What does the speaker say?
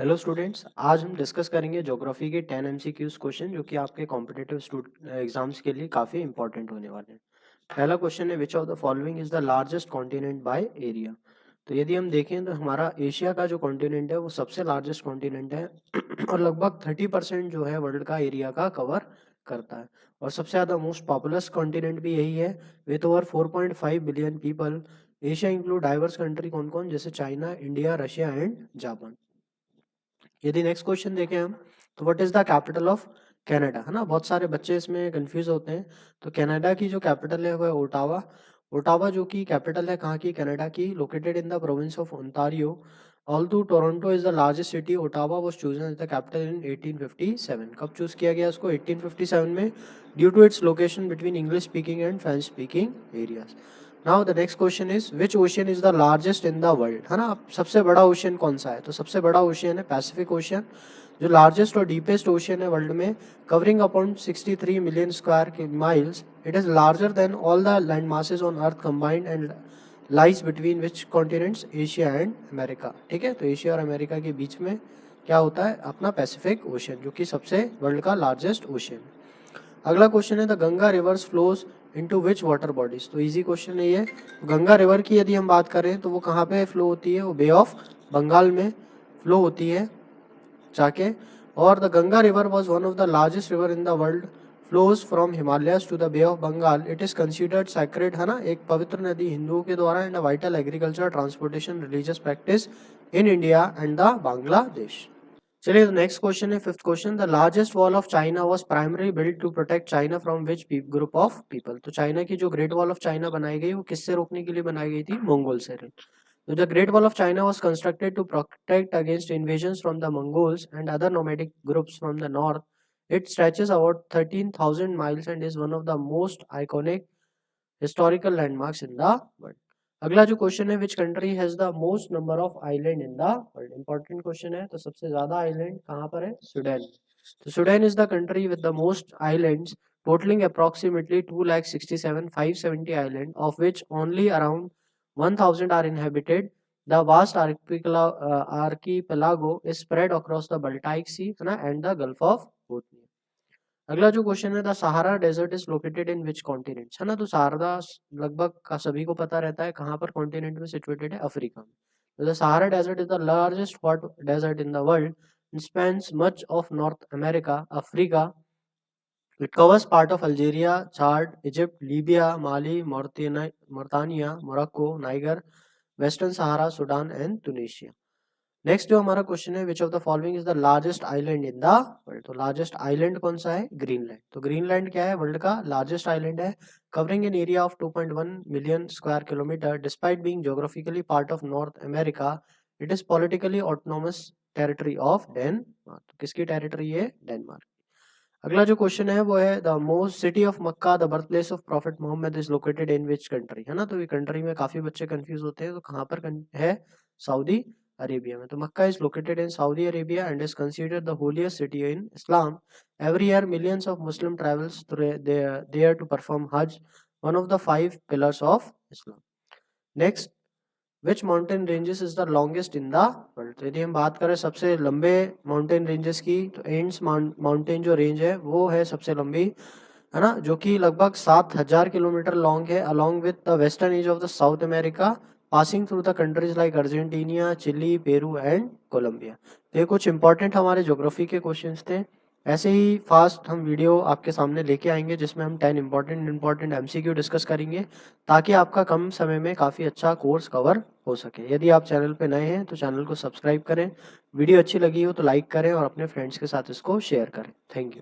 Hello students, आज हम discuss करेंगे ज्योग्राफी के 10 एमसीक्यूज क्वेश्चन जो कि आपके कॉम्पिटिटिव एग्जाम्स के लिए काफ़ी इंपॉर्टेंट होने वाले हैं। पहला क्वेश्चन है which of the following is the largest continent by area. तो यदि हम देखें तो हमारा एशिया का जो कॉन्टिनेंट है वो सबसे लार्जेस्ट कॉन्टिनेंट है और लगभग 30% जो है वर्ल्ड का एरिया का कवर करता है। और सबसे ज़्यादा मोस्ट पॉपुलस कॉन्टिनेंट भी यही है with over 4.5 billion people. Asia include diverse country कौन कौन, जैसे China, India, Russia and Japan. यदि नेक्स्ट क्वेश्चन देखें हम तो what is the capital of Canada, है ना। बहुत सारे बच्चे इसमें कंफ्यूज होते हैं। तो कनाडा की जो कैपिटल है वो है ओटावा। ओटावा जो कि कैपिटल है कहाँ की, कनाडा की, located in the province of Ontario. Although Toronto is the largest city, Ottawa was chosen as the capital in 1857। कब चूज किया गया इसको, 1857 में, due to its location between English speaking and French speaking areas. Now the next question is which ocean is the largest in the world, है ना। अब सबसे बड़ा ओशियन कौन सा है, तो सबसे बड़ा ओशियन है पैसिफिक ओशियन, जो लार्जेस्ट और डीपेस्ट ओशियन है वर्ल्ड में, covering upon 63 million square miles. It is larger than all the land masses on earth combined and lies between which continents, Asia and America. ठीक है, तो Asia और America के बीच में क्या होता है, अपना पैसिफिक ओशियन, जो कि सबसे वर्ल्ड का लार्जेस्ट ओशियन। अगला क्वेश्चन है the Ganga reverse flows into which water bodies. तो इजी क्वेश्चन है ये। गंगा रिवर की यदि हम बात करें तो वो कहाँ पे फ्लो होती है, वो बे ऑफ बंगाल में फ्लो होती है जाके। और the Ganga river was one of the largest river in the world, flows from Himalayas to the Bay of Bengal. It is considered sacred, है ना, एक पवित्र नदी हिंदुओं के द्वारा, and vital agriculture, transportation, religious practice in India and the Bangladesh. चलिए, तो नेक्स्ट क्वेश्चन है fifth question. The largest wall of China was primary build to protect China from which group of people. तो चाइना की जो great wall of China बनाई गई वो किससे रोकने के लिए बनाई गई थी, मंगोल से। तो the great wall of China was constructed to protect against invasions from the Mongols and other nomadic groups from the north. It stretches about 13,000 miles and is one of the most iconic historical landmarks in the world. अगला जो question है which country has the most number of island in the world. Important question है। तो सबसे ज्यादा island कहाँ पर है, सूडान। तो Sudan is the country with the most islands, totalling approximately 2,67,570 island, of which only around 1,000 are inhabited. The vast archipelago is spread across the Baltic sea, है ना, and the gulf of Bothnia. अगला जो question है the Sahara desert is located in which continent, है ना। तो सहारा लगभग का सभी को पता रहता है कहाँ पर कॉन्टिनेंट में सिचुएटेड है, अफ्रीका में। The Sahara desert is the largest hot desert in the world, spans much of north America, Africa. It covers part of Algeria, Chad, Egypt, Libya, Mali, Mauritania, Morocco, Niger, western Sahara, Sudan and Tunisia. Next जो हमारा question है which of the following is the largest island in the world. तो largest island कौन सा है, Greenland. तो Greenland क्या है, वर्ल्ड का लार्जेस्ट आइलैंड है, covering an area of 2.1 million square kilometre. Despite being geographically part of north America, it is politically autonomous territory of Denmark. तो किसकी टेरिटरी है, डेनमार्क। अगला जो क्वेश्चन है वो है the most city of Mecca, the birth place of prophet Muhammad, is located in which country, है ना। तो ये कंट्री में काफी बच्चे कंफ्यूज होते हैं, तो कहाँ पर है, सऊदी अरेबिया में। तो Mecca is located in Saudi Arabia and is considered the holiest city in Islam. Every year millions of Muslim travels there to perform Hajj, one of the 5 pillars of Islam. Next, which mountain ranges is the longest in the world. तो यदि हम बात करें सबसे लंबे mountain ranges की, तो ends mountain जो रेंज है वो है सबसे लंबी, है ना, जो कि लगभग 7,000 किलोमीटर लॉन्ग है, along with the western edge of the South America, passing through the countries like Argentina, Chile, Peru and Colombia. तो ये कुछ इंपॉर्टेंट हमारे ज्योग्राफी के क्वेश्चंस थे। ऐसे ही फास्ट हम वीडियो आपके सामने लेके आएंगे जिसमें हम 10 इंपॉर्टेंट एमसीक्यू डिस्कस करेंगे, ताकि आपका कम समय में काफ़ी अच्छा कोर्स कवर हो सके। यदि आप चैनल पे नए हैं तो चैनल को सब्सक्राइब करें, वीडियो अच्छी लगी हो तो लाइक करें और अपने फ्रेंड्स के साथ इसको शेयर करें। Thank you.